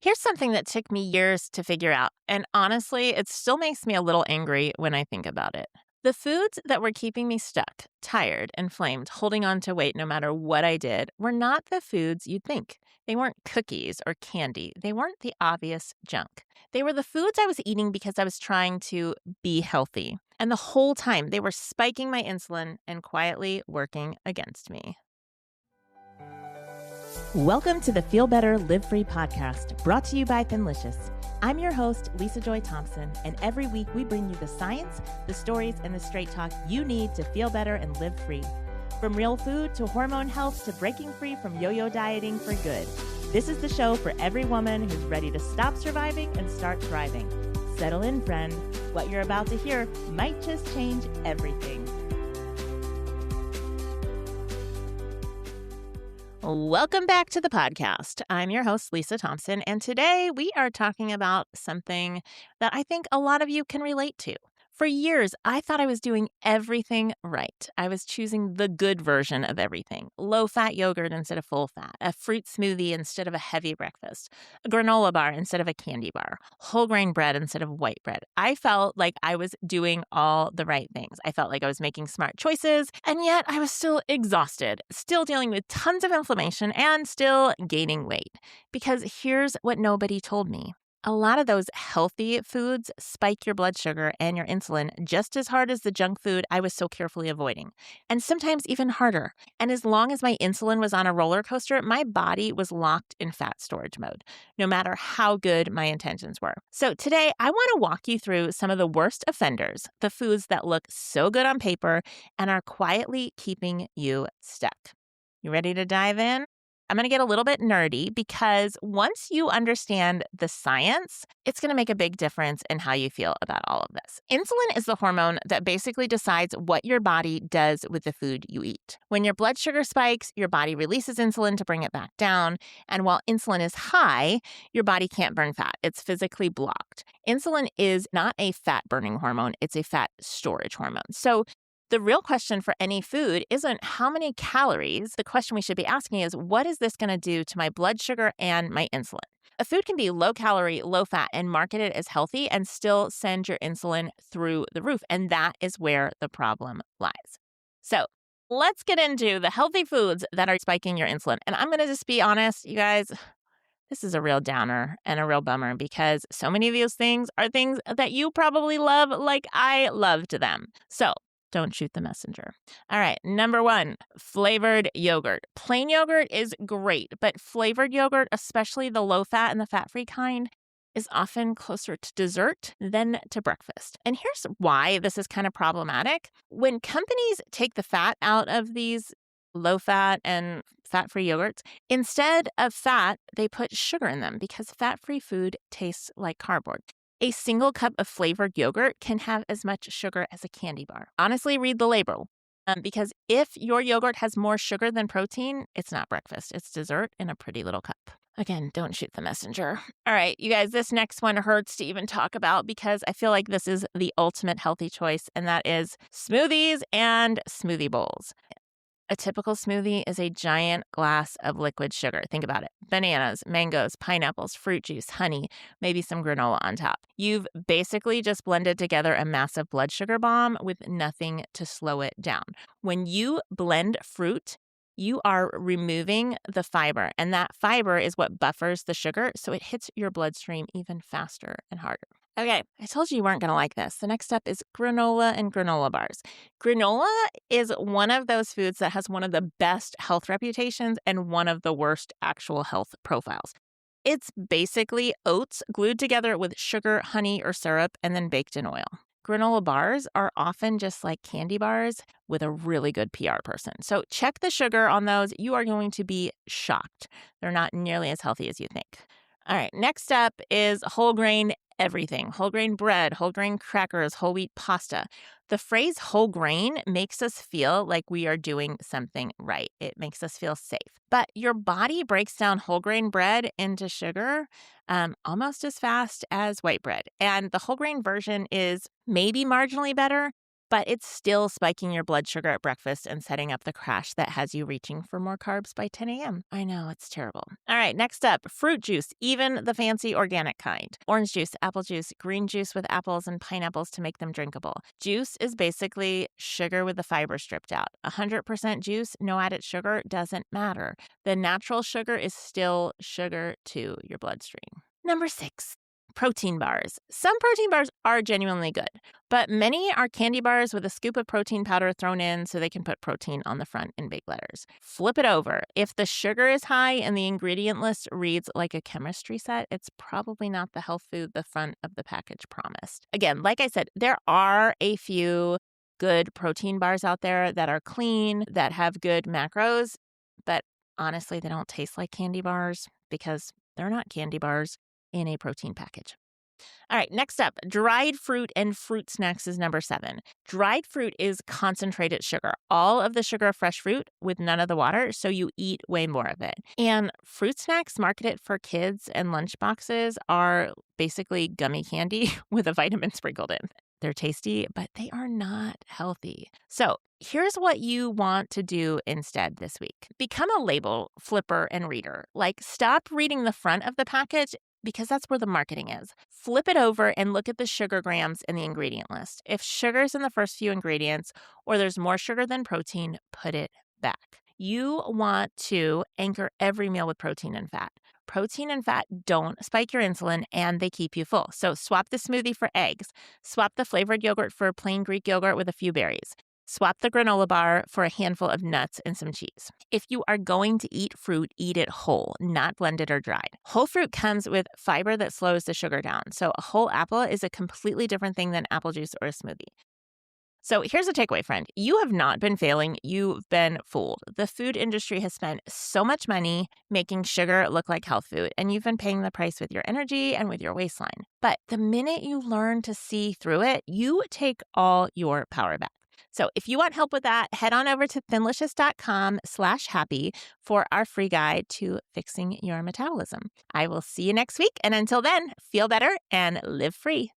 Here's something that took me years to figure out, and honestly, it still makes me a little angry when I think about it. The foods that were keeping me stuck, tired, inflamed, holding on to weight no matter what I did, were not the foods you'd think. They weren't cookies or candy. They weren't the obvious junk. They were the foods I was eating because I was trying to be healthy. And the whole time, they were spiking my insulin and quietly working against me. Welcome to the Feel Better, Live Free podcast, brought to you by Thinlicious. I'm your host, Lisa Joy Thompson, and every week we bring you the science, the stories, and the straight talk you need to feel better and live free. From real food to hormone health to breaking free from yo-yo dieting for good. This is the show for every woman who's ready to stop surviving and start thriving. Settle in, friend. What you're about to hear might just change everything. Welcome back to the podcast. I'm your host, Lisa Thompson, and today we are talking about something that I think a lot of you can relate to. For years, I thought I was doing everything right. I was choosing the good version of everything. Low-fat yogurt instead of full-fat, a fruit smoothie instead of a heavy breakfast, a granola bar instead of a candy bar, whole grain bread instead of white bread. I felt like I was doing all the right things. I felt like I was making smart choices, and yet I was still exhausted, still dealing with tons of inflammation, and still gaining weight. Because here's what nobody told me. A lot of those healthy foods spike your blood sugar and your insulin just as hard as the junk food I was so carefully avoiding, and sometimes even harder. And as long as my insulin was on a roller coaster, my body was locked in fat storage mode, no matter how good my intentions were. So today, I want to walk you through some of the worst offenders, the foods that look so good on paper and are quietly keeping you stuck. You ready to dive in? I'm going to get a little bit nerdy because once you understand the science, it's going to make a big difference in how you feel about all of this. Insulin is the hormone that basically decides what your body does with the food you eat. When your blood sugar spikes, your body releases insulin to bring it back down. And while insulin is high, your body can't burn fat. It's physically blocked. Insulin is not a fat-burning hormone. It's a fat storage hormone. So the real question for any food isn't how many calories. The question we should be asking is, what is this going to do to my blood sugar and my insulin? A food can be low calorie, low fat, and marketed as healthy and still send your insulin through the roof. And that is where the problem lies. So let's get into the healthy foods that are spiking your insulin. And I'm going to just be honest, you guys, this is a real downer and a real bummer because so many of these things are things that you probably love like I loved them. So don't shoot the messenger. All right, number one, flavored yogurt. Plain yogurt is great, but flavored yogurt, especially the low-fat and the fat-free kind, is often closer to dessert than to breakfast. And here's why this is kind of problematic. When companies take the fat out of these low-fat and fat-free yogurts, instead of fat, they put sugar in them because fat-free food tastes like cardboard. A single cup of flavored yogurt can have as much sugar as a candy bar. Honestly, read the label. Because if your yogurt has more sugar than protein, it's not breakfast. It's dessert in a pretty little cup. Again, don't shoot the messenger. All right, you guys, this next one hurts to even talk about because I feel like this is the ultimate healthy choice, and that is smoothies and smoothie bowls. A typical smoothie is a giant glass of liquid sugar. Think about it. Bananas, mangoes, pineapples, fruit juice, honey, maybe some granola on top. You've basically just blended together a massive blood sugar bomb with nothing to slow it down. When you blend fruit, you are removing the fiber, and that fiber is what buffers the sugar, so it hits your bloodstream even faster and harder. Okay, I told you weren't going to like this. The next step is granola and granola bars. Granola is one of those foods that has one of the best health reputations and one of the worst actual health profiles. It's basically oats glued together with sugar, honey, or syrup, and then baked in oil. Granola bars are often just like candy bars with a really good PR person. So check the sugar on those. You are going to be shocked. They're not nearly as healthy as you think. All right, next up is whole grain everything. Whole grain bread, whole grain crackers, whole wheat pasta. The phrase whole grain makes us feel like we are doing something right. It makes us feel safe. But your body breaks down whole grain bread into sugar almost as fast as white bread. And the whole grain version is maybe marginally better, but it's still spiking your blood sugar at breakfast and setting up the crash that has you reaching for more carbs by 10 a.m. I know, it's terrible. All right, next up, fruit juice, even the fancy organic kind. Orange juice, apple juice, green juice with apples and pineapples to make them drinkable. Juice is basically sugar with the fiber stripped out. 100% juice, no added sugar, doesn't matter. The natural sugar is still sugar to your bloodstream. Number 6. Protein bars. Some protein bars are genuinely good, but many are candy bars with a scoop of protein powder thrown in so they can put protein on the front in big letters. Flip it over. If the sugar is high and the ingredient list reads like a chemistry set, it's probably not the health food the front of the package promised. Again, like I said, there are a few good protein bars out there that are clean, that have good macros, but honestly, they don't taste like candy bars because they're not candy bars in a protein package. All right, next up, dried fruit and fruit snacks is number 7. Dried fruit is concentrated sugar, all of the sugar of fresh fruit with none of the water, so you eat way more of it. And fruit snacks marketed for kids and lunch boxes are basically gummy candy with a vitamin sprinkled in. They're tasty, but they are not healthy. So here's what you want to do instead this week. Become a label flipper and reader. Like, stop reading the front of the package because that's where the marketing is. Flip it over and look at the sugar grams in the ingredient list. If sugar's in the first few ingredients or there's more sugar than protein, put it back. You want to anchor every meal with protein and fat. Protein and fat don't spike your insulin and they keep you full. So swap the smoothie for eggs. Swap the flavored yogurt for plain Greek yogurt with a few berries. Swap the granola bar for a handful of nuts and some cheese. If you are going to eat fruit, eat it whole, not blended or dried. Whole fruit comes with fiber that slows the sugar down. So a whole apple is a completely different thing than apple juice or a smoothie. So here's a takeaway, friend. You have not been failing. You've been fooled. The food industry has spent so much money making sugar look like health food, and you've been paying the price with your energy and with your waistline. But the minute you learn to see through it, you take all your power back. So if you want help with that, head on over to thinlicious.com/happy for our free guide to fixing your metabolism. I will see you next week. And until then, feel better and live free.